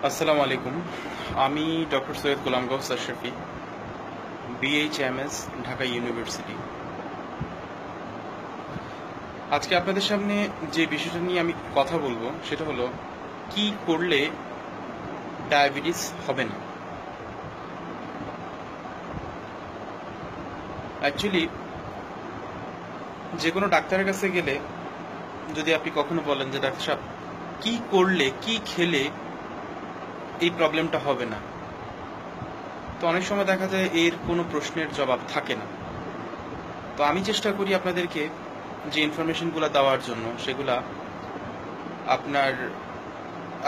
আসসালামু আলাইকুম। আমি ডক্টর সৈয়দ গোলাম গৌস আশরাফি, BHMS, ঢাকা ইউনিভার্সিটি। আজকে আপনাদের সামনে যে বিষয়টা নিয়ে আমি কথা বলবো সেটা হলো কি করলে ডায়াবেটিস হবে না। অ্যাকচুয়ালি যে কোনো ডাক্তারের কাছে গেলে যদি আপনি কখনো বলেন যে ডাক্তার সাহেব কি করলে কি খেলে এই প্রবলেমটা হবে না, তো অনেক সময় দেখা যায় এর কোনো প্রশ্নের জবাব থাকে না। তো আমি চেষ্টা করি আপনাদেরকে যে ইনফরমেশনগুলো দেওয়ার জন্য, সেগুলা আপনার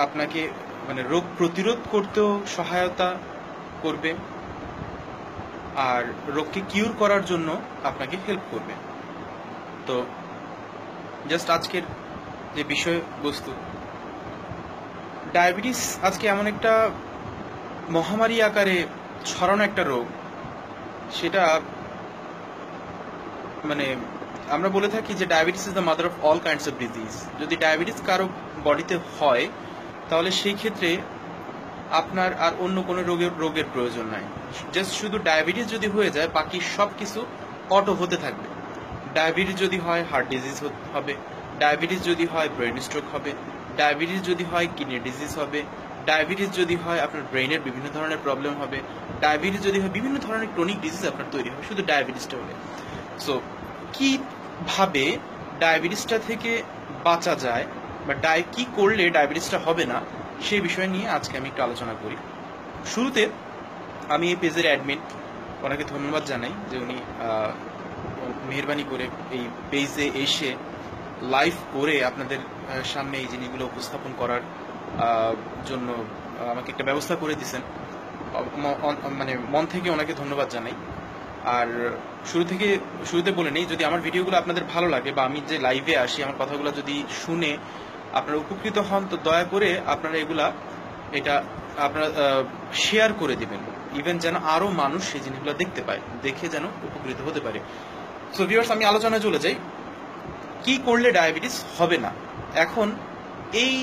আপনাকে মানে রোগ প্রতিরোধ করতেও সহায়তা করবে, আর রোগকে কিউর করার জন্য আপনাকে হেল্প করবে। তো জাস্ট আজকের যে বিষয়বস্তু, ডায়াবেটিস আজকে এমন একটা মহামারী আকারে ছড়ানো একটা রোগ, সেটা মানে আমরা বলে থাকি যে diabetes is the mother of all kinds of disease. যদি ডায়াবেটিস কারো বডিতে হয় তাহলে সেই ক্ষেত্রে আপনার আর অন্য কোনো রোগের প্রয়োজন নাই। জাস্ট শুধু ডায়াবেটিস যদি হয়ে যায় বাকি সব কিছু অটো হতে থাকবে। ডায়াবেটিস যদি হয় হার্ট ডিজিজ হবে, ডায়াবেটিস যদি হয় ব্রেন স্ট্রোক হবে, ডায়াবেটিস যদি হয় কিডনি ডিজিজ হবে, ডায়াবেটিস যদি হয় আপনার ব্রেনের বিভিন্ন ধরনের প্রবলেম হবে, ডায়াবেটিস যদি হয় বিভিন্ন ধরনের ক্রনিক ডিজিজ আপনার তৈরি হবে শুধু ডায়াবেটিসটা হলে। সো কিভাবে ডায়াবেটিসটা থেকে বাঁচা যায় বা কি করলে ডায়াবেটিসটা হবে না, সেই বিষয় নিয়ে আজকে আমি একটু আলোচনা করি। শুরুতে আমি এই পেজের অ্যাডমিন ওনাকে ধন্যবাদ জানাই যে উনি মেহরবানি করে এই পেজে এসে লাইভ করে আপনাদের সামনে এই জিনিসগুলো উপস্থাপন করার জন্য আমাকে একটা ব্যবস্থা করে দিয়েছেন। মানে মন থেকে ওনাকে ধন্যবাদ জানাই। আর শুরুতে বলে নেই, যদি আমার ভিডিওগুলো আপনাদের ভালো লাগে বা আমি যে লাইভে আসি আমার কথাগুলো যদি শুনে আপনারা উপকৃত হন, তো দয়া করে আপনারা এটা আপনারা শেয়ার করে দিবেন, ইভেন যেন আরো মানুষ সেই জিনিসগুলো দেখতে পায়, দেখে যেন উপকৃত হতে পারে। সো ভিউয়ার্স, আমি আলোচনায় চলে যাই। কি করলে ডায়াবেটিস হবে না। এখন এই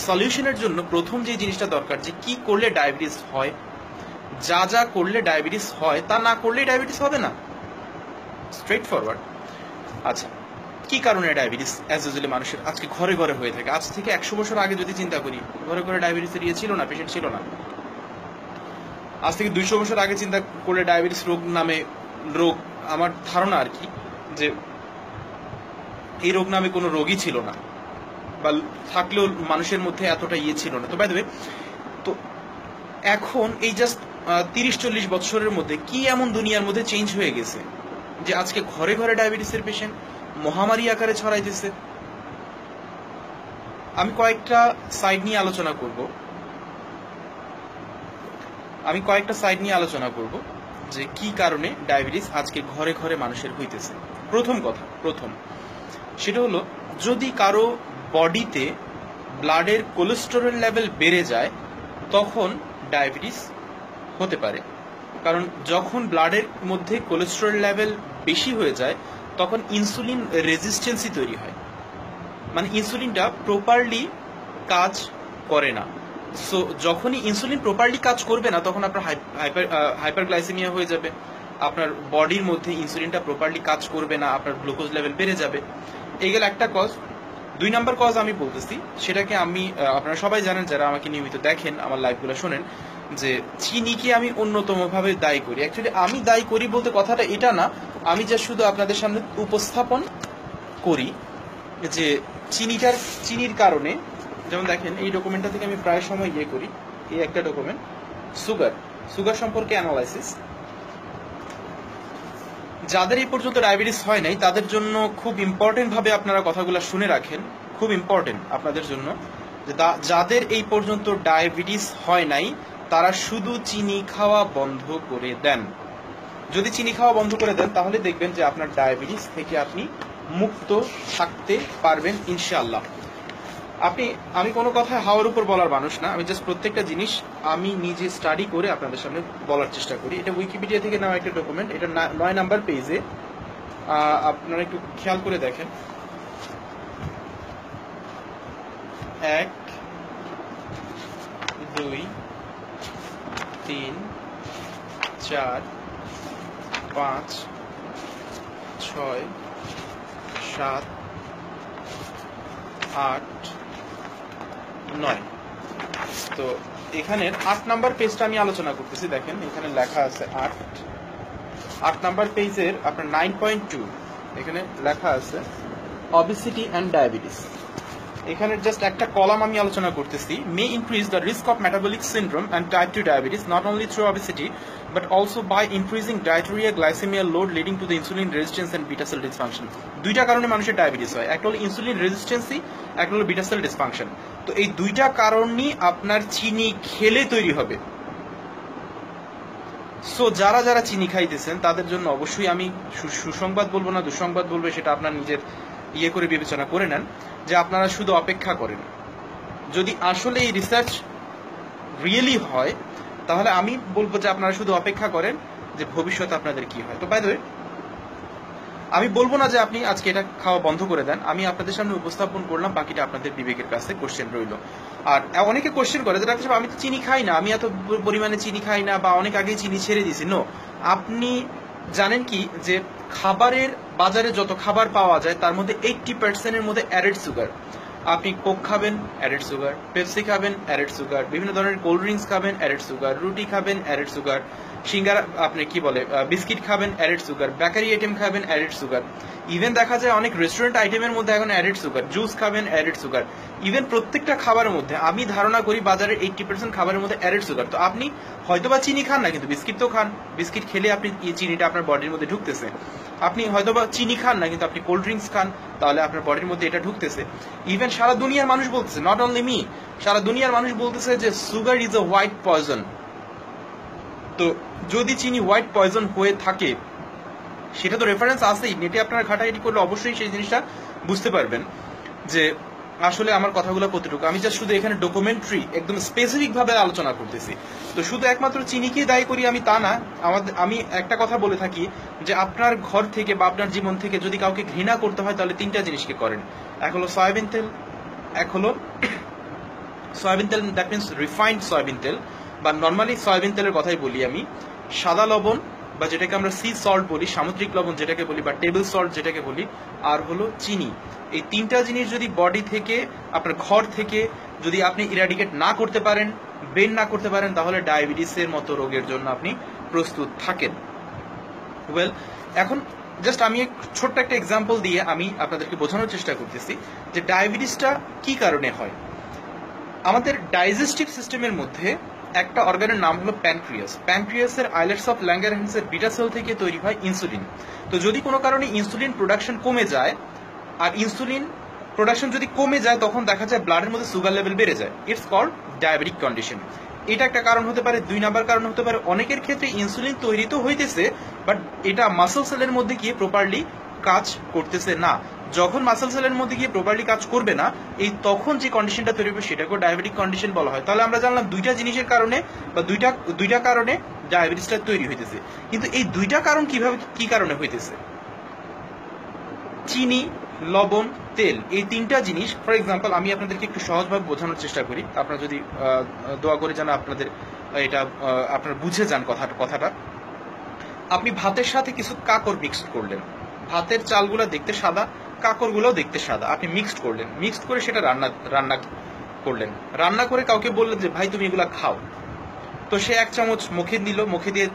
সলিউশনের জন্য প্রথম যে জিনিসটা দরকার, যে কি করলে ডায়াবেটিস হয়, যা যা করলে ডায়াবেটিস হয় তা না করলে ডায়াবেটিস হবে না, স্ট্রেট ফরওয়ার্ড। আচ্ছা, কি কারণে ডায়াবেটিস অ্যাজ ইউজুয়ালি মানুষের আজকে ঘরে ঘরে হয়ে থাকে? আজ থেকে 100 বছর আগে যদি চিন্তা করি, ঘরে ঘরে ডায়াবেটিসের ছিল না, পেশেন্ট ছিল না। আজ থেকে 200 বছর আগে চিন্তা করলে ডায়াবেটিস রোগ আমার ধারণা আর কি, যে এই রোগ নামে কোনো রোগই ছিল না, বা থাকলেও মানুষের মধ্যে এতটা ছিল না। তো বাই দ্য ওয়ে, তো এখন এই জাস্ট 30-40 বছরের মধ্যে কি এমন দুনিয়ার মধ্যে চেঞ্জ হয়ে গেছে যে আজকে ঘরে ঘরে ডায়াবেটিসের পেশেন্ট মহামারী আকারে ছড়াইতেছে। আমি কয়েকটা সাইড নিয়ে আলোচনা করব যে কি কারণে ডায়াবেটিস আজকে ঘরে ঘরে মানুষের হইতেছে। প্রথম সেটা হলো, যদি কারো বডিতে ব্লাডের কোলেস্টেরল লেভেল বেড়ে যায় তখন ডায়াবেটিস হতে পারে। কারণ যখন ব্লাডের মধ্যে কোলেস্টেরল লেভেল বেশি হয়ে যায় তখন ইনসুলিন রেজিস্ট্যান্সি তৈরি হয়, মানে ইনসুলিনটা প্রপারলি কাজ করে না। সো যখনই ইনসুলিন প্রপারলি কাজ করবে না তখন আপনার হাইপারগ্লাইসেমিয়া হয়ে যাবে, আপনার বডির মধ্যে ইনসুলিনটা প্রপারলি কাজ করবে না, আপনার গ্লুকোজ লেভেল বেড়ে যাবে। এই গেল একটা কজ। 2 নম্বর কজ আমি বলতেছি, সেটাকে আমি আপনারা সবাই জানেন যারা আমাকে নিয়মিত দেখেন, আমার লাইভগুলো শোনেন, যে চিনিকে আমি অন্যতমভাবে দায়ী করি। অ্যাকচুয়ালি আমি দায়ী করি বলতে কথাটা এটা না, আমি যা শুধু আপনাদের সামনে উপস্থাপন করি যে চিনির কারণে, যেমন দেখেন এই ডকুমেন্টটা থেকে আমি প্রায় সময় করি, এই একটা ডকুমেন্ট সুগার সম্পর্কে অ্যানালাইসিস। যাদের এই পর্যন্ত ডায়াবেটিস হয় নাই তাদের জন্য খুব ইম্পর্টেন্ট ভাবে আপনারা কথাগুলো শুনে রাখেন, খুব ইম্পর্টেন্ট আপনাদের জন্য, যে যাদের এই পর্যন্ত ডায়াবেটিস হয় নাই তারা শুধু চিনি খাওয়া বন্ধ করে দেন। যদি চিনি খাওয়া বন্ধ করে দেন তাহলে দেখবেন যে আপনার ডায়াবেটিস থেকে আপনি মুক্ত থাকতে পারবেন ইনশাআল্লাহ। আমি কোনো কথা হাওয়ার উপর বলার মানুষ না, আমি জাস্ট প্রত্যেকটা জিনিস আমি নিজে স্টাডি করে আপনাদের সামনে বলার চেষ্টা করি। এটা উইকিপিডিয়া থেকে নেওয়া একটা ডকুমেন্ট, এটা 9 নাম্বার পেজে, আপনারা একটু খেয়াল করে দেখেন। 1, 2 3 4 5 6 7 8 9। তো এখানের 8 নাম্বার পেজটা আমি আলোচনা করতেছি। দেখেন এখানে লেখা আছে 8 নাম্বার পেজের আপনার 9.2 এখানে লেখা আছে obesity and diabetes। এখানে জাস্ট একটা কলাম আমি আলোচনা করতেছি, may increase the risk of metabolic syndrome and type 2 diabetes not only through obesity but also by increasing dietary glycemic load leading to the insulin resistance and beta cell dysfunction। দুইটা কারণে মানুষের diabetes হয়, একটা হলো insulin রেজিস্ট্যান্সি, একটা হলো beta sell dysfunction. তো এই দুইটা কারণই আপনার চিনি খেলে তৈরি হবে। সো যারা যারা চিনি খাইতেছেন তাদের জন্য অবশ্যই আমি সুসংবাদ বলবো না দুঃসংবাদ বলবো, সেটা আপনার নিজের ইয়ে করে বিবেচনা করে নেন, যে আপনারা শুধু অপেক্ষা করেন। যদি আসলে এই রিসার্চ রিয়েলি হয় তাহলে আমি বলবো যে আপনারা শুধু অপেক্ষা করেন যে ভবিষ্যতে আপনাদের কি হয়। তো বাই দ্য ওয়ে, আমি বলবো না যে আপনি আজকে এটা খাওয়া বন্ধ করে দেন, আমি আপনাদের সামনে উপস্থাপন করলাম, বাকিটা আপনাদের বিবেকের কাছে কোশ্চেন রইল। আর অনেকে কোশ্চেন করে যে ডাক্তার সাহেব আমি তো চিনি খাই না, আমি এত পরিমাণে চিনি খাই না, বা অনেক আগেই চিনি ছেড়ে দিয়েছি। নো, আপনি জানেন কি যে খাবারের বাজারে যত খাবার পাওয়া যায় তার মধ্যে 80% মধ্যে অ্যাডেড সুগার। আপনি কোক খাবেন অ্যাডেড সুগার, পেপসি খাবেন অ্যাডেড সুগার, বিভিন্ন ধরনের কোল্ড ড্রিঙ্কস খাবেন অ্যাডেড সুগার, রুটি খাবেন অ্যাডেড সুগার, সিঙ্গারা আপনি কি বলে বিস্কিট খাবেন অ্যাডেড সুগার, বেকারি আইটেম খাবেন অ্যাডেড সুগার, ইভেন দেখা যায় অনেক রেস্টুরেন্ট আইটেমের মধ্যে এখন অ্যাডেড সুগার, জুস খাবেন অ্যাডেড সুগার, ইভেন প্রত্যেকটা খাবারের মধ্যে আমি ধারণা করি বাজারের 80% খাবারের মধ্যে অ্যাডেড সুগার। তো আপনি হয়তোবা চিনি খান না কিন্তু বিস্কিট তো খান, বিস্কিট খেলে আপনি চিনিটা আপনার বডির মধ্যে ঢুকতেছে। আপনি হয়তোবা চিনি খান না কিন্তু আপনি কোল্ড ড্রিঙ্কস খান, তাহলে আপনার বডির মধ্যে এটা ঢুকতেছে। ইভেন সারা দুনিয়ার মানুষ বলতেছে, নট অনলি মি, সারা দুনিয়ার মানুষ বলতেছে যে sugar is a white poison. তো যদি চিনি হোয়াইট পয়জন হয়ে থাকে সেটা তো রেফারেন্স আছেই, নেটে আপনারা ঘাটাঘাটি করলে অবশ্যই সেই জিনিসটা বুঝতে পারবেন যে আসলে আমার কথাগুলো কতটুকু। আমি জাস্ট শুধু এখানে ডকুমেন্টারি একদম স্পেসিফিক ভাবে আলোচনা করতেছি। তো শুধু একমাত্র চিনিকে দায়ী করি আমি তা না। আমি একটা কথা বলে থাকি যে আপনার ঘর থেকে বা আপনার জীবন থেকে যদি কাউকে ঘৃণা করতে হয় তাহলে 3টা জিনিসকে করেন। এক হলো সয়াবিন তেল, এক হলো সয়াবিন তেল, দ্যাট মিনস রিফাইন্ড সয়াবিন তেল, বা নর্মালি সয়াবিন তেলের কথাই বলি আমি, সাদা লবণ বা যেটাকে আমরা সি সল্ট বলি, সামুদ্রিক লবণ যেটাকে বলি, বা টেবিল সল্ট যেটাকে বলি, আর হলো চিনি। এই 3টা জিনিস যদি বডি থেকে আপনার ঘর থেকে যদি আপনি ইরাডিকেট না করতে পারেন, বেন না করতে পারেন, তাহলে ডায়াবেটিসের মতো রোগের জন্য আপনি প্রস্তুত থাকেন। ওয়েল, এখন জাস্ট আমি ছোট্ট একটা এক্সাম্পল দিয়ে আমি আপনাদেরকে বোঝানোর চেষ্টা করতেছি যে ডায়াবেটিসটা কি কারণে হয়। আমাদের ডাইজেস্টিভ সিস্টেমের মধ্যে একটা অর্গানের নাম হলো প্যানক্রিয়াস। প্যানক্রিয়াসের আইলেটস অফ ল্যাঙ্গারহ্যান্সের বিটা সেল থেকে তৈরি হয় ইনসুলিন। তো যদি কোনো কারণে ইনসুলিন প্রোডাকশন কমে যায়, আর ইনসুলিন প্রোডাকশন যদি কমে যায় তখন দেখা যায় ব্লাডের মধ্যে সুগার লেভেল বেড়ে যায়। It's called diabetic condition. এটা একটা কারণ হতে পারে। 2 নাম্বার কারণ হতে পারে অনেকের ক্ষেত্রে ইনসুলিন তৈরি তো হইতেছে বাট এটা মাসল সেলের মধ্যে গিয়ে প্রপারলি কাজ করতেছে না। যখন মাসল সেলের মধ্যে গিয়ে প্রপারলি কাজ করবে না, এই তখন যে কন্ডিশনটা তৈরি হবে সেটাকেও ডায়াবেটিক কন্ডিশন বলা হয়। তাহলে আমরা জানলাম 2টা জিনিসের কারণে বা দুইটা কারণে ডায়াবেটিসটা তৈরি হইতেছে। কিন্তু এই 2টা কারণ কিভাবে কি কারণে হইতেছে? চিনি, লবণ, তেল, এই 3টা জিনিস। ফর এক্সাম্পল আমি আপনাদেরকে একটু সহজভাবে বোঝানোর চেষ্টা করি, আপনারা যদি দোয়া করে যেন আপনাদের এটা আপনারা বুঝে যান কথাটা। আপনি ভাতের সাথে কিছু কাকর মিক্সড করলেন, ভাতের চালগুলো দেখতে সাদা, কাকরগুলোও দেখতে সাদা, আপনি মিক্সড করলেন, মিক্সড করে সেটা রান্না করলেন, রান্না করে কাউকে বললেন যে ভাই তুমি এগুলা খাও। তো সে 1 চামচ মুখে নিল, মুখে দিয়ে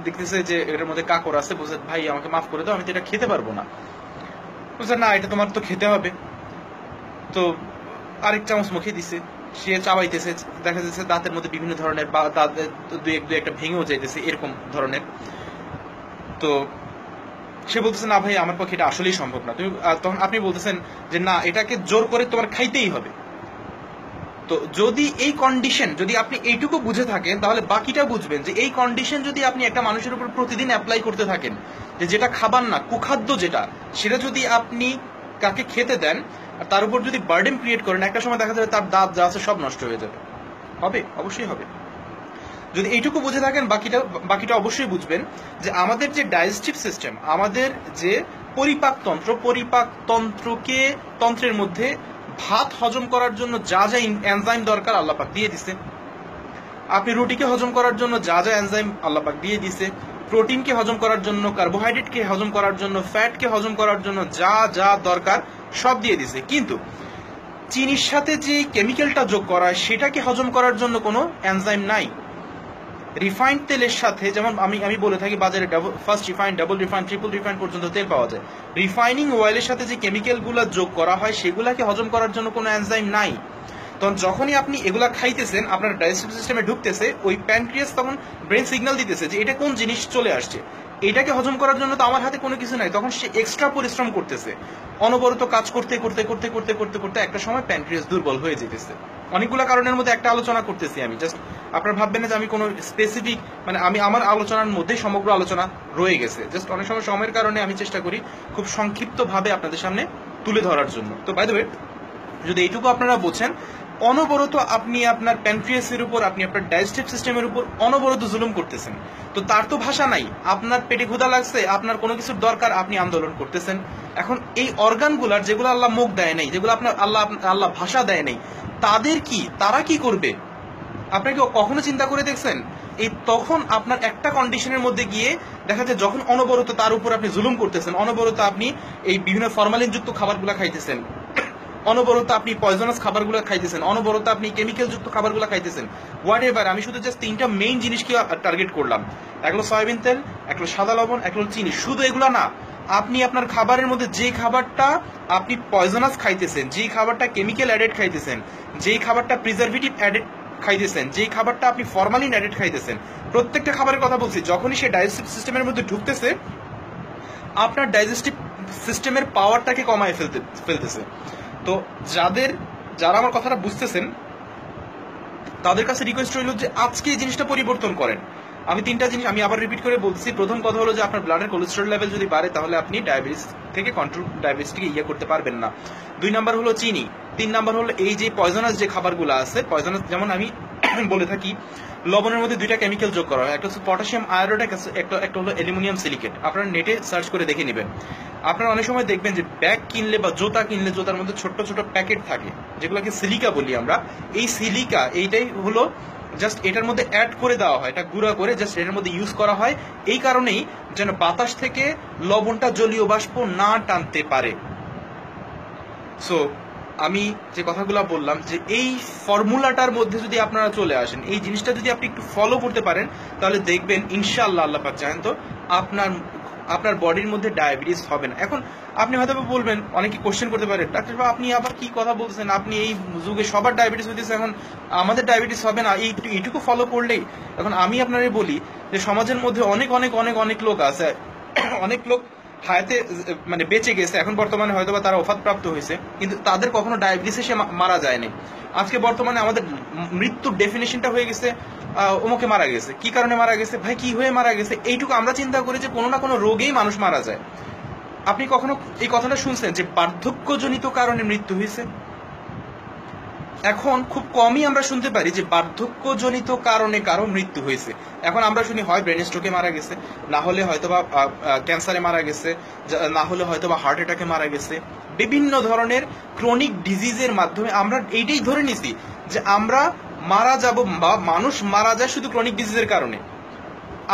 দেখতেছে যে এটার মধ্যে কাকর আছে, বলছে ভাই আমাকে মাফ করে দাও, আমি তো এটা খেতে পারবো না। বলছে না এটা তোমার তো খেতে হবে। তো আরেক চামচ মুখে দিছে, সে চাবাইতেছে, দেখা যাচ্ছে দাঁতের মধ্যে বিভিন্ন ধরনের, বা দাঁতের দুই একটা ভেঙেও যাইতেছে এরকম ধরনের। তো সে বলতেছে না ভাই আমার পক্ষে এটা আসলেই সম্ভব না। তখন আপনি বলতেছেন যে না এটাকে জোর করে তোমার খাইতেই হবে। তো যদি এই কন্ডিশন যদি আপনি এইটুকু বুঝে থাকেন তাহলে বাকিটা বুঝবেন যে এই কন্ডিশন যদি আপনি একটা মানুষের উপর প্রতিদিন অ্যাপ্লাই করতে থাকেন, যে যেটা খাবার না, কুখাদ্য যেটা, সেটা যদি আপনি কাকে খেতে দেন আর তার উপর যদি বার্ডেন ক্রিয়েট করেন, একটা সময় দেখা যাবে তার দাঁত যা আছে সব নষ্ট হয়ে যাবে। হবে, অবশ্যই হবে। যদি এইটুকু বুঝে থাকেন বাকিটা অবশ্যই বুঝবেন যে আমাদের যে ডাইজেস্টিভ সিস্টেম, আমাদের যে তন্ত্রের মধ্যে ভাত হজম করার জন্য যা যা এনজাইম দরকার আল্লাহ পাক দিয়ে দিছে। আপনি রুটিকে হজম করার জন্য যা যা এনজাইম আল্লাহ পাক দিয়ে দিছে, প্রোটিনকে হজম করার জন্য, কার্বোহাইড্রেটকে হজম করার জন্য, ফ্যাটকে হজম করার জন্য যা যা দরকার সব দিয়ে দিছে, কিন্তু চিনির সাথে যে কেমিক্যালটা যোগ করা হয় সেটাকে হজম করার জন্য কোনো এনজাইম নাই। রিফাইন্ড তেলের সাথে, যেমন আমি বলে থাকি বাজারে first refined, double refined, triple refined পর্যন্ত তেল পাওয়া যায়। রিফাইনিং অয়েলের সাথে যে কেমিক্যালগুলো যোগ করা হয় সেগুলাকে হজম করার জন্য কোনো এনজাইম নাই। তখন যখনই আপনি এগুলা খাইতেছেন, আপনার ডাইজেস্টিভ সিস্টেমে ঢুকতেছে, ওই প্যানক্রিয়াস তখন ব্রেন সিগন্যাল দিতেছে যে এটা কোন জিনিস চলে আসছে, এটাকে হজম করার জন্য তো আমার হাতে কোনো কিছু নাই। তখন সে এক্সট্রা পরিশ্রম করতেছে, অনবরত কাজ করতে করতে করতে করতে করতে করতে একটা সময় প্যানক্রিয়াস দুর্বল হয়ে যেতেছে। অনেকগুলো কারণের মধ্যে একটা আলোচনা করতেছি আমি, জাস্ট আপনারা ভাববেন না যে আমি কোনো স্পেসিফিক, মানে আমি আমার আলোচনার মধ্যে সমগ্র আলোচনা রয়ে গেছে, জাস্ট অনেক সময় সময়ের কারণে আমি চেষ্টা করি খুব সংক্ষিপ্তভাবে আপনাদের সামনে তুলে ধরার জন্য। তো বাই দ্য ওয়ে, যদি এইটুকু আপনারা বোঝেন, অনবরত আপনি আপনার প্যানক্রিয়াসের উপর, আপনি আপনার ডাইজেস্টিভ সিস্টেমের উপর অনবরত জুলুম করতেছেন, তো তার তো ভাষা নাই। আপনার পেটে ক্ষুধা লাগছে, আপনার কোনো কিছুর দরকার, আপনি আন্দোলন করতেছেন। এখন এই অর্গানগুলার যেগুলো আল্লাহ মুখ দেয় নাই, যেগুলো আপনার আল্লাহ ভাষা দেয় নাই, তাদের কি, তারা কি করবে? আপনাকে কখনো চিন্তা করে দেখছেন? এই তখন আপনার একটা কন্ডিশনের মধ্যে গিয়ে দেখা যায়, যখন অনবরত তার উপর আপনি জুলুম করতেছেন, অনবরত আপনি এই বিভিন্ন ফরমালিন যুক্ত খাবারগুলো খাইতেছেন, অনবরত আপনি পয়জনাস খাবারগুলো খাইতেছেন, অনবরত আপনি কেমিক্যাল যুক্ত খাবারগুলো খাইতেছেন, হোয়াট এভার। আমি শুধু জাস্ট তিনটা মেইন জিনিসকে টার্গেট করলাম, এক হলো সয়াবিন তেল, এক হলো সাদা লবণ, এক হলো চিনি। শুধু এগুলো না, আপনি আপনার খাবারের মধ্যে যে খাবারটা আপনি পয়জনাস খাইতেছেন, যেই খাবারটা কেমিক্যাল অ্যাডেড খাইতেছেন, যেই খাবারটা প্রিজারভেটিভ অ্যাডেড খাইতেছেন, যেই খাবারটা আপনি ফরমালিন অ্যাডেড খাইতেছেন, প্রত্যেকটা খাবারের কথা বলছি, যখনই সে ডাইজেস্টিভ সিস্টেমের মধ্যে ঢুকতেছে, আপনার ডাইজেস্টিভ সিস্টেমের পাওয়ারটাকে কমায় ফেলতেছে। তো যারা আমার কথাটা বুঝতেছেন, তাদের কাছে রিকোয়েস্ট রইল যে আজকে এই জিনিসটা পরিবর্তন করেন। আমি তিনটা জিনিস আমি আবার রিপিট করে বলছি। প্রথম কথা হলো যে আপনার ব্লাডের কোলেস্টেরল লেভেল যদি বাড়ে, তাহলে আপনি ডায়াবেটিস থেকে ডায়াবেটিসকে করতে পারবেন না। 2 নাম্বার হলো চিনি। 3 নাম্বার হলো এই যে পয়জনাস যে খাবারগুলো আছে, পয়জনাস, যেমন আমি বলে থাকি লবণের মধ্যে 2টা কেমিক্যাল যোগ করা হয়, একটা হচ্ছে পটাশিয়াম আয়োডাইড, একটা হলো অ্যালুমিনিয়াম সিলিকেট। আপনারা নেটে সার্চ করে দেখে নেবেন। আপনারা অনেক সময় দেখবেন যে ব্যাগ কিনলে বা জুতা কিনলে জুতার মধ্যে ছোট্ট ছোট প্যাকেট থাকে, যেগুলোকে সিলিকা বলি আমরা। এই সিলিকা, এইটাই হলো জাস্ট এটার মধ্যে অ্যাড করে দেওয়া হয়, এটা গুঁড়া করে জাস্ট এটার মধ্যে ইউজ করা হয়, এই কারণেই যেন বাতাস থেকে লবণটা জলীয় বাষ্প না টানতে পারে। সো আমি যে কথাগুলো বললাম, যে এই ফর্মুলাটার মধ্যে যদি আপনারা চলে আসেন, এই জিনিসটা যদি আপনি একটু ফলো করতে পারেন, তাহলে দেখবেন ইনশাআল্লাহ, আল্লাহ পাক চাহেন তো, আপনার বডির মধ্যে ডায়াবেটিস হবে না। এখন আপনি হয়তো বলবেন, অনেকে কোশ্চেন করতে পারেন, ডাক্তার বাবু আপনি আবার কি কথা বলছেন, আপনি এই যুগে সবার ডায়াবেটিস হইতেছে, এখন আমাদের ডায়াবেটিস হবে না এইটুকু ফলো করলেই? এখন আমি আপনারে বলি যে সমাজের মধ্যে অনেক অনেক অনেক অনেক লোক আছে, অনেক লোক হায়াতে মানে বেঁচে গেছে, এখন বর্তমানে হয়তো বা তারা ওফাতপ্রাপ্ত হয়েছে, কিন্তু তাদের কখনো ডায়াবেটিসে সে মারা যায়নি। আজকে বর্তমানে আমাদের মৃত্যুর ডেফিনেশনটা হয়ে গেছে অমুকে মারা গেছে। কি কারণে মারা গেছে ভাই, কি হয়ে মারা গেছে, এইটুকু আমরা চিন্তা করি যে কোনো না কোনো রোগেই মানুষ মারা যায়। আপনি কখনো এই কথাটা শুনছেন যে বার্ধক্যজনিত কারণে মৃত্যু হয়েছে? এখন খুব কমই আমরা শুনতে পারি যে বার্ধক্যজনিত কারণে কারো মৃত্যু হয়েছে। এখন আমরা শুনি হয় ব্রেন স্ট্রোকে মারা গেছে, না হলে হয়তোবা ক্যান্সারে মারা গেছে, না হলে হয়তোবা হার্ট অ্যাটাকে মারা গেছে। বিভিন্ন ধরনের ক্রনিক ডিজিজের মাধ্যমে আমরা এইটাই ধরে নিছি যে আমরা মারা যাব, বা মানুষ মারা যায় শুধু ক্রনিক ডিজিজের কারণে।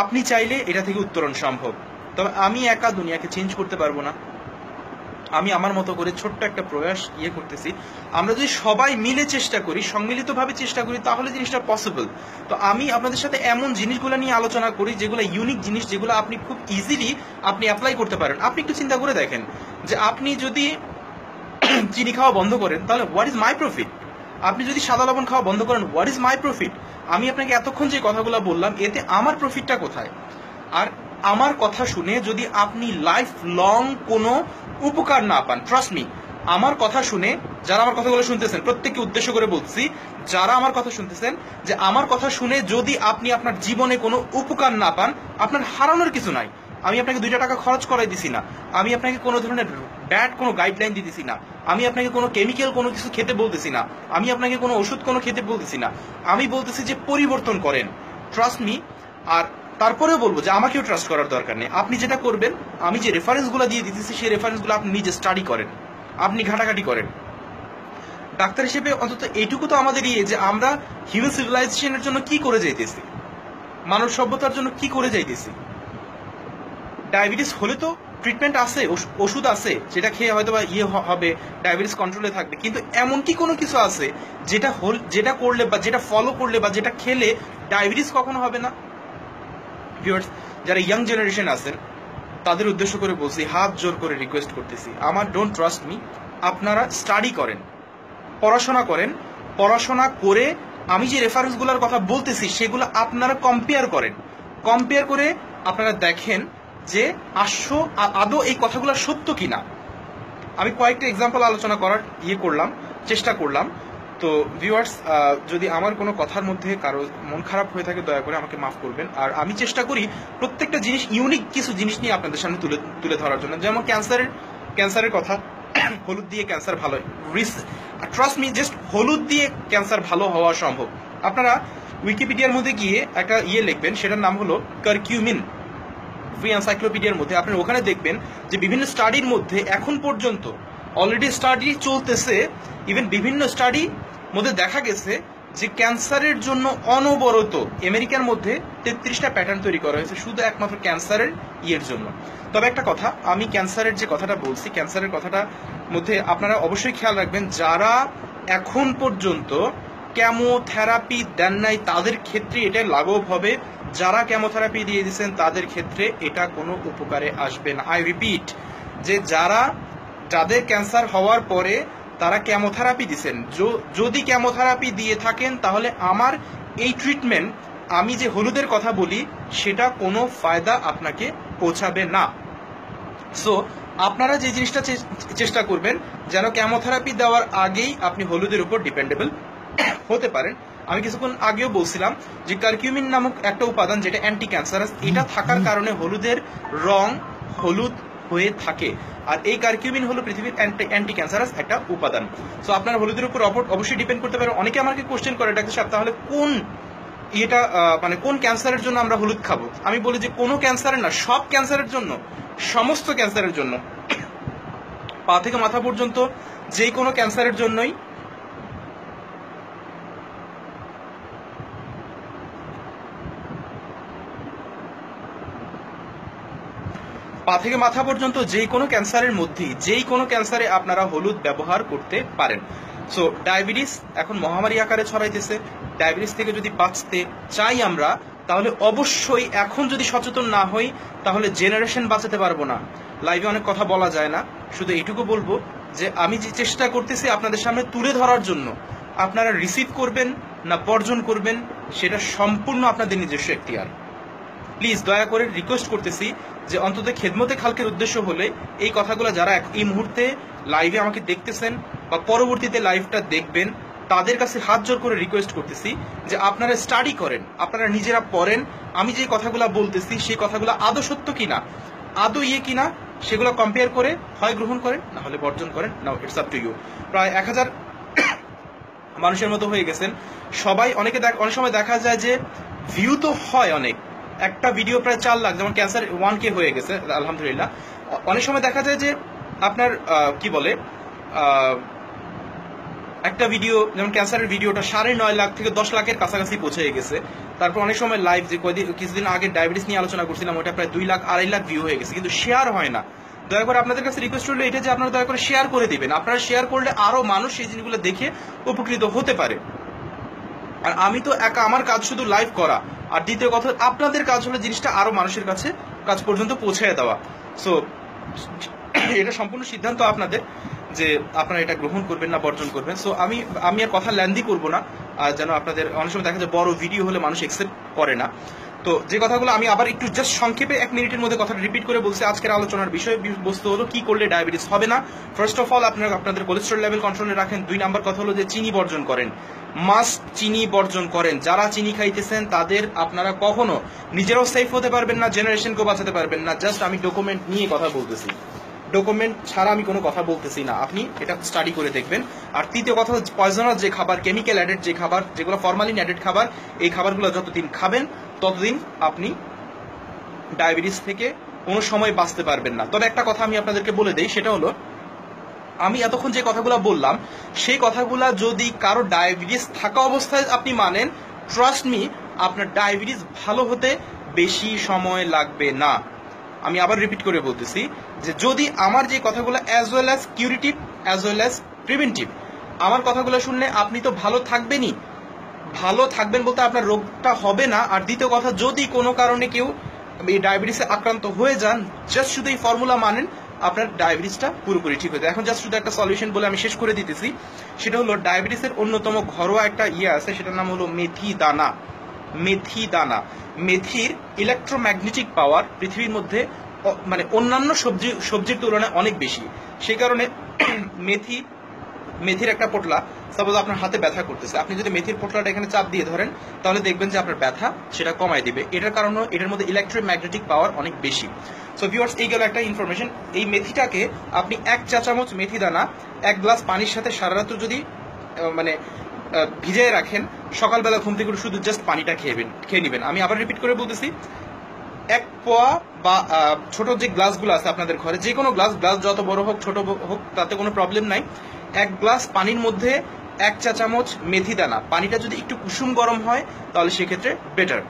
আপনি চাইলে এটা থেকে উত্তরণ সম্ভব, তবে আমি একা দুনিয়াকে চেঞ্জ করতে পারবো না। আমি আমার মতো করে ছোট্ট একটা প্রয়াস করতেছি। আমরা যদি সবাই মিলে চেষ্টা করি, সম্মিলিতভাবে চেষ্টা করি, তাহলে জিনিসটা পসিবল। তো আমি আপনাদের সাথে এমন জিনিসগুলো নিয়ে আলোচনা করি যেগুলো ইউনিক জিনিস, যেগুলো আপনি খুব ইজিলি আপনি অ্যাপ্লাই করতে পারেন। আপনি একটু চিন্তা করে দেখেন যে আপনি যদি চিনি খাওয়া বন্ধ করেন, তাহলে হোয়াট ইজ মাই প্রফিট? আপনি যদি সাদা লবণ খাওয়া বন্ধ করেন, হোয়াট ইজ মাই প্রফিট? আমি আপনাকে এতক্ষণ যে কথাগুলো বললাম, এতে আমার প্রফিটটা কোথায়? আর আমার কথা শুনে যদি আপনি লাইফ লং কোনো উপকার না পান, ট্রাস্ট মি, আমার কথা শুনে যারা আমার কথাগুলো শুনতেছেন, প্রত্যেককে উদ্দেশ্য করে বলছি, যারা আমার কথা শুনতেছেন, যে আমার কথা শুনে যদি আপনি আপনার জীবনে কোনো উপকার না পান, আপনার হারানোর কিছু নাই। আমি আপনাকে 2টা টাকা খরচ করাই দিছি না, আমি আপনাকে কোনো ধরনের ব্যাড কোনো গাইডলাইন দিতেছি না, আমি আপনাকে কোনো কেমিক্যাল কোনো কিছু খেতে বলতেছি না, আমি আপনাকে কোনো ওষুধ কোনো খেতে বলতেছি না। আমি বলতেছি যে পরিবর্তন করেন, ট্রাস্ট মি। আর তারপরেও বলবো যে আমাকেও ট্রাস্ট করার দরকার নেই। আপনি যেটা করবেন, আমি যে রেফারেন্সগুলো দিয়ে দিতেছি, সেই রেফারেন্সগুলো আপনি নিজে স্টাডি করেন, আপনি ঘাটাঘাটি করেন। ডাক্তার হিসেবে অন্তত এইটুকু তো আমাদের যে আমরা হিউম্যান সিভিলাইজেশনের জন্য কি করে যাইতেছি, মানব সভ্যতার জন্য কি করে যাইতেছি। ডায়াবেটিস হলে তো ট্রিটমেন্ট আছে, ওষুধ আছে, যেটা খেয়ে হয়তো বা হবে, ডায়াবেটিস কন্ট্রোলে থাকবে। কিন্তু এমন কি কোনো কিছু আছে যেটা করলে বা যেটা ফলো করলে বা যেটা খেলে ডায়াবেটিস কখনো হবে না? ভিউয়ার্স, যারা ইয়াং জেনারেশন আছেন তাদের উদ্দেশ্য করে বলছি, হাত জোর করে রিকোয়েস্ট করতেছি, আমার ডোন্ট ট্রাস্ট মি, আপনারা স্টাডি করেন, পড়াশোনা করেন, পড়াশোনা করে আমি যে রেফারেন্সগুলোর কথা বলতেছি সেগুলো আপনারা কম্পেয়ার করেন, কম্পেয়ার করে আপনারা দেখেন যে আদৌ এই কথাগুলো সত্য কিনা। আমি কয়েকটা এক্সাম্পল আলোচনা করার চেষ্টা করলাম। তো ভিউয়ার্স, যদি আমার কোনো কথার মধ্যে কারো মন খারাপ হয়ে থাকে দয়া করে আমাকে মাফ করবেন। আর আমি চেষ্টা করি প্রত্যেকটা জিনিস, ইউনিক কিছু জিনিস নিয়ে আপনাদের সামনে তুলে ধরার জন্য। যেমন ক্যান্সারের কথা, হলুদ দিয়ে ক্যান্সার ভালো হয়, ট্রাস্ট মি, জাস্ট হলুদ দিয়ে ক্যান্সার ভালো হওয়া সম্ভব। আপনারা উইকিপিডিয়ার মধ্যে গিয়ে একটা লিখবেন, সেটার নাম হলো কারকিউমিন, ফ্রি এনসাইক্লোপিডিয়ার মধ্যে আপনি ওখানে দেখবেন যে বিভিন্ন স্টাডির মধ্যে এখন পর্যন্ত অলরেডি স্টাডি চলতেছে, ইভেন বিভিন্ন স্টাডি মধ্যে দেখা গেছে যে ক্যান্সারের জন্য অনবরত আমেরিকার মধ্যে 33টা প্যাটার্ন তৈরি করা হয়েছে শুধু একমাত্র ক্যান্সারের জন্য। তবে একটা কথা, আমি ক্যান্সারের যে কথাটা বলছি, ক্যান্সারের কথাটার মধ্যে আপনারা অবশ্যই খেয়াল রাখবেন, যারা এখন পর্যন্ত কেমোথেরাপি দেন নাই তাদের ক্ষেত্রে এটা লাঘব হবে, যারা কেমোথেরাপি দিয়ে দিয়েছেন তাদের ক্ষেত্রে এটা কোনো উপকারে আসবে না। আই রিপিট, যে যাদের ক্যান্সার হওয়ার পরে তারা কেমোথেরাপি দিচ্ছেন, যদি কেমোথেরাপি দিয়ে থাকেন তাহলে আমার এই ট্রিটমেন্ট, আমি যে হলুদের কথা বলি, সেটা কোনো ফায়দা আপনাকে পৌঁছাবে না। সো আপনারা যে জিনিসটা চেষ্টা করবেন যেন কেমোথেরাপি দেওয়ার আগেই আপনি হলুদের উপর ডিপেন্ডেবল হতে পারেন। আমি কিছুক্ষণ আগেও বলছিলাম যে কারকিউমিন নামক একটা উপাদান যেটা অ্যান্টি ক্যান্সারাস, এটা থাকার কারণে হলুদের রং হলুদ হয়ে থাকে। আর এই কারকিউমিন হলো পৃথিবীর অ্যান্টি ক্যান্সারাস একটা উপাদান। সো আপনারা হলুদের উপর অবশ্যই ডিপেন্ড করতে পারেন। অনেকে আমাকে কোশ্চেন করে, ডাক্তার সাহেব তাহলে কোন ক্যান্সারের জন্য আমরা হলুদ খাবো? আমি বলি যে কোনো ক্যান্সারের না, সব ক্যান্সারের জন্য, সমস্ত ক্যান্সারের জন্য, পা থেকে মাথা পর্যন্ত যে কোনো ক্যান্সারের জন্যই পা থেকে মাথা পর্যন্ত যে কোনো ক্যান্সারের মধ্যেই, যেই কোনো ক্যান্সারে আপনারা হলুদ ব্যবহার করতে পারেন। সো ডায়াবেটিস এখন মহামারী আকারে ছড়াইতেছে। ডায়াবেটিস থেকে যদি বাঁচতে চাই আমরা, তাহলে অবশ্যই এখন যদি সচেতন না হই তাহলে জেনারেশন বাঁচাতে পারবো না। লাইভে অনেক কথা বলা যায় না, শুধু এইটুকু বলবো যে আমি যে চেষ্টা করতেছি আপনাদের সামনে তুলে ধরার জন্য, আপনারা রিসিভ করবেন না বর্জন করবেন সেটা সম্পূর্ণ আপনাদের নিজস্ব এখতিয়ার। প্লিজ দয়া করে রিকোয়েস্ট করতেছি যে অন্তত খেদমতে খালকের উদ্দেশ্য হলে এই কথাগুলো যারা এই মুহূর্তে লাইভে আমাকে দেখতেছেন বা পরবর্তীতে লাইভটা দেখবেন, তাদের কাছে হাত জোর করে রিকোয়েস্ট করতেছি যে আপনারা স্টাডি করেন, আপনারা নিজেরা পড়েন, আমি যে কথাগুলো বলতেছি সেই কথাগুলো আদৌ সত্য কিনা, আদৌ কিনা, সেগুলো কম্পেয়ার করে হয় গ্রহণ করেন, না হলে বর্জন করেন। Now it's up to you. প্রায় 1000 মানুষের মতো হয়ে গেছেন সবাই। অনেক সময় দেখা যায় যে ভিউ তো হয় অনেক, একটা ভিডিও প্রায় 4 লাখ, যেমন ক্যান্সার 1K হয়ে গেছে আলহামদুলিল্লাহ। অনেক সময় দেখা যায় যে আপনার একটা ভিডিও, যেমন ক্যান্সারের ভিডিওটা 9.5 লাখ থেকে 10 লাখের কাছাকাছি পৌঁছে গেছে। তারপর অনেক সময় লাইভ যে কিছুদিন আগে ডায়াবেটিস নিয়ে আলোচনা করছিলাম, ওটা প্রায় 2 লাখ 2.5 লাখ ভিউ হয়ে গেছে, কিন্তু শেয়ার হয় না। দয়া করে আপনাদের কাছে রিকোয়েস্ট হলো এটা যে আপনারা দয়া করে শেয়ার করে দিবেন। আপনারা শেয়ার করলে আরো মানুষ এই জিনিসগুলো দেখে উপকৃত হতে পারে। আর আমি তো একা, আমার কাজ শুধু লাইভ করা, আর দ্বিতীয় কথা আপনাদের কাজ হলো জিনিসটা আরো মানুষের কাছ পর্যন্ত পৌঁছে দেওয়া। সো এটা সম্পূর্ণ সিদ্ধান্ত আপনাদের যে আপনারা এটা গ্রহণ করবেন না বর্জন করবেন। সো আমি আর কথা ল্যান্দি করবো না, যেন আপনাদের অনেক সময় দেখা যায় বড় ভিডিও হলে মানুষ একসেপ্ট করে না। তো যে কথাগুলো আমি আবার একটু জাস্ট সংক্ষেপে 1 মিনিটের মধ্যে কথাটা রিপিট করে বলছি। আজকের আলোচনার বিষয়বস্তু হলো কি করলে ডায়াবেটিস হবে না। ফার্স্ট অফ অল আপনারা আপনাদের কোলেস্টেরল লেভেল কন্ট্রোলে রাখেন। 2 নাম্বার কথা হলো যে চিনি বর্জন করেন, মাস্ট চিনি বর্জন করেন। যারা চিনি খাইতেছেন তাদের আপনারা কখনো নিজেরাও সেফ হতে পারবেন না, জেনারেশনকেও বাঁচাতে পারবেন না। জাস্ট আমি ডকুমেন্ট নিয়ে কথা বলতেছি, ডকুমেন্ট ছাড়া আমি কোনো কথা বলতেছি না, আপনি এটা স্টাডি করে দেখবেন। আর তৃতীয় কথা হচ্ছে পয়জনাস যে খাবার, কেমিক্যাল অ্যাডেড যে খাবার, যেগুলো ফরমালিন অ্যাডেড খাবার, এই খাবারগুলো যতদিন খাবেন ততদিন আপনি ডায়াবেটিস থেকে কোনো সময় বাঁচতে পারবেন না। তবে একটা কথা আমি আপনাদেরকে বলে দেই, সেটা হলো আমি এতক্ষণ যে কথাগুলো বললাম সেই কথাগুলো যদি কারো ডায়াবেটিস থাকা অবস্থায় আপনি মানেন, ট্রাস্ট মি, আপনার ডায়াবেটিস ভালো হতে বেশি সময় লাগবে না। আমি আবার রিপিট করে বলতেছি যে যদি আমার যে কথাগুলো as well as curative as well as preventive, আমার কথাগুলো শুনলে আপনি তো ভালো থাকবেনই। ভালো থাকবেন বলতে আপনার রোগটা হবে না। আর দ্বিতীয় কথা, যদি কোনো কারণে কেউ এই ডায়াবেটিসে আক্রান্ত হয়ে যান, জাস্ট শুধু এই ফর্মুলা মানেন, আপনার ডায়াবেটিসটা পুরোপুরি ঠিক হয়ে যায়। এখন জাস্ট শুধু একটা সলিউশন বলে আমি শেষ করে দিতেছি, সেটা হলো ডায়াবেটিসের অন্যতম ঘরোয়া একটা আছে, সেটার নাম হলো মেথি দানা। মেথি দানা, মেথির ইলেকট্রোম্যাগনেটিক পাওয়ার পৃথিবীর মধ্যে মানে অন্যান্য সবজির তুলনায় অনেক বেশি। সেই কারণে মেথির একটা পোটলা, সাপোজ আপনার হাতে ব্যথা করতেছে, আপনি যদি মেথির পোটলাটা এখানে চাপ দিয়ে ধরেন, তাহলে দেখবেন যে আপনার ব্যথা সেটা কমায় দিবে। এটার কারণে এটার মধ্যে ইলেকট্রোম্যাগনেটিক পাওয়ার অনেক বেশি। সো ভিউয়ার্স, এই গেল একটা ইনফরমেশন। এই মেথিটাকে আপনি 1 চা চামচ মেথি দানা 1 গ্লাস পানির সাথে সারা রাত যদি মানে ভিজিয়ে রাখেন, সকালবেলা ঘুম থেকে শুধু জাস্ট পানিটা খেয়ে নেবেন। আমি আবার রিপিট করে বলতেছি, 1 পোয়া বা ছোট যে গ্লাসগুলো আছে আপনাদের ঘরে, যে কোনো গ্লাস যত বড় হোক ছোট হোক তাতে কোনো প্রবলেম নাই, 1 গ্লাস পানির মধ্যে 1 চা চামচ মেথি দানা, পানিটা যদি একটু কুসুম গরম হয় তাহলে সেক্ষেত্রে বেটার।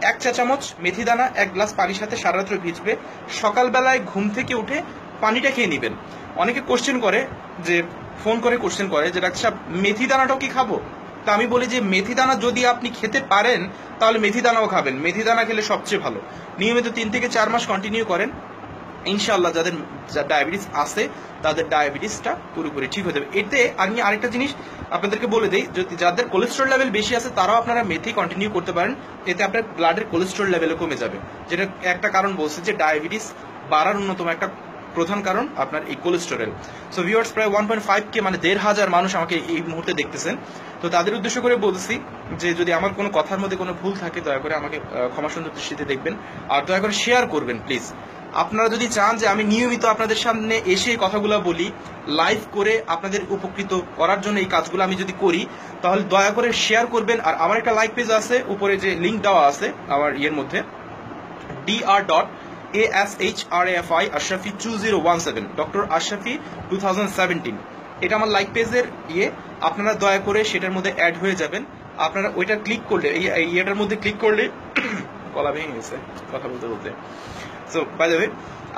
1 চা চামচ মেথি দানা 1 গ্লাস পানির সাথে সারা রাত্রে ভিজবে, সকালবেলায় ঘুম থেকে উঠে পানিটা খেয়ে নেবেন। অনেকে কোশ্চেন করে, যে ফোন করে কোশ্চেন করে যে ডাক্তার সাহেব মেথি দানাটাও কি খাবো? তা আমি বলি যে মেথি দানা যদি আপনি খেতে পারেন তাহলে মেথি দানাও খাবেন। মেথি দানা খেলে সবচেয়ে ভালো। নিয়মিত 3 থেকে 4 মাস কন্টিনিউ করেন, ইনশাআল্লাহ যাদের ডায়াবেটিস আছে তাদের ডায়াবেটিসটা পুরোপুরি ঠিক হয়ে যাবে। এতে আমি আরেকটা জিনিস আপনাদেরকে বলে দিই, যদি যাদের কোলেস্ট্রল লেভেল বেশি আছে তারাও আপনারা মেথি কন্টিনিউ করতে পারেন, এতে আপনার ব্লাডের কোলেস্ট্রল লেভেলও কমে যাবে। যেটা একটা কারণ বলছে যে ডায়াবেটিস বাড়ার অন্যতম একটা প্রধান কারণ আপনার এই কোলেস্টেরল। সো ভিউয়ার্স, প্রায় 1.5K মানে 1,500 মানুষ আমাকে এই মুহূর্তে দেখতেছেন। তো তাদের উদ্দেশ্য করে বলছি যে যদি আমার কোনো কথার মধ্যে কোনো ভুল থাকে দয়া করে আমাকে ক্ষমা সুন্দর দৃষ্টিতে দেখবেন, আর দয়া করে শেয়ার করবেন প্লিজ। আপনারা যদি চান যে আমি নিয়মিত আপনাদের সামনে এসে কথাগুলো বলি, লাইভ করে আপনাদের উপকৃত করার জন্য এই কাজগুলো আমি যদি করি, তাহলে দয়া করে শেয়ার করবেন। আর আমার একটা লাইক পেজ আছে, উপরে যে লিঙ্ক দেওয়া আছে আমার ইয়ের মধ্যে, dr.ashrafi ashrafi 2017 ডক্টর আশরাফি 2017, এটা আমার লাইক পেজের আপনারা দয়া করে সেটার মধ্যে অ্যাড হয়ে যাবেন। আপনারা ওইটা ক্লিক করলে, এই ইয়েটার মধ্যে ক্লিক করলে গলা ভেঙে গেছে কথা বলতে বলতে। সো বাই দ্য ওয়ে,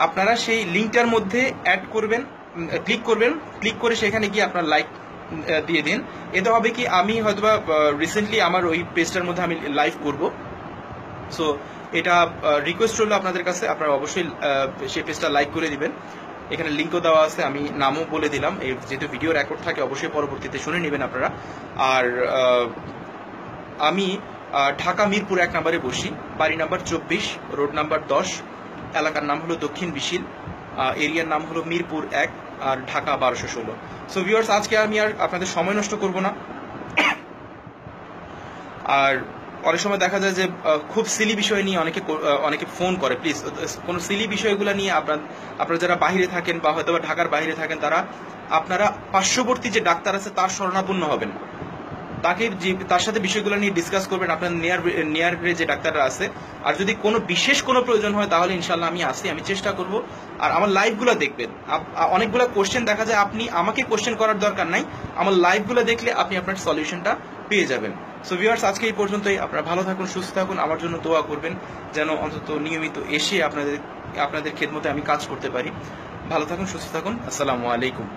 আপনারা সেই লিঙ্কটার মধ্যে অ্যাড করবেন, ক্লিক করে সেখানে গিয়ে আপনার লাইক দিয়ে দিন। এতে হবে কি, আমি হয়তোবা রিসেন্টলি আমার ওই পেজটার মধ্যে আমি লাইভ করব। সো এটা রিকোয়েস্ট রইল আপনাদের কাছে, আপনারা অবশ্যই সেই পেজটা লাইক করে দিবেন। এখানে লিঙ্কও দেওয়া আছে, আমি নামও বলে দিলাম। এই যেহেতু ভিডিও রেকর্ড থাকে অবশ্যই পরবর্তীতে শুনে নেবেন আপনারা। আর আমি ঢাকা মিরপুর 1 নম্বরে বসি, বাড়ি নাম্বার 24, রোড নাম্বার 10, এলাকার নাম হলো দক্ষিণ বিশিল, এরিয়ার নাম হলো মিরপুর 1, আর ঢাকা 1216। সো ভিউয়ার্স, আজকে আমি আর আপনাদের সময় নষ্ট করব না। আর অনেক সময় দেখা যায় যে খুব সিলি বিষয় নিয়ে অনেকে ফোন করে। প্লিজ কোনো সিলি বিষয়গুলো নিয়ে আপনারা যারা বাইরে থাকেন বা হয়তো ঢাকার বাইরে থাকেন, আপনারা পার্শ্ববর্তী যে ডাক্তার আছে তার শরণাপন্ন হবেন, তার সাথে বিষয়গুলো নিয়ে ডিসকাস করবেন, আপনার নিয়ার যে ডাক্তাররা আছে। আর যদি কোনো বিশেষ কোনো প্রয়োজন হয় তাহলে ইনশাল্লাহ আমি আসি, আমি চেষ্টা করব। আর আমার লাইভগুলো দেখবেন, অনেকগুলো কোশ্চেন দেখা যায় আপনি আমাকে কোশ্চেন করার দরকার নাই, আমার লাইভগুলো দেখলে আপনি আপনার সলিউশনটা পেয়ে যাবেন। সো ভিউয়ার্স, আজকে এই পর্যন্তই। আপনারা ভালো থাকুন, সুস্থ থাকুন, আমার জন্য দোয়া করবেন যেন অন্তত নিয়মিত এসে আপনাদের খেদমতে আমি কাজ করতে পারি। ভালো থাকুন, সুস্থ থাকুন, আসসালামু আলাইকুম।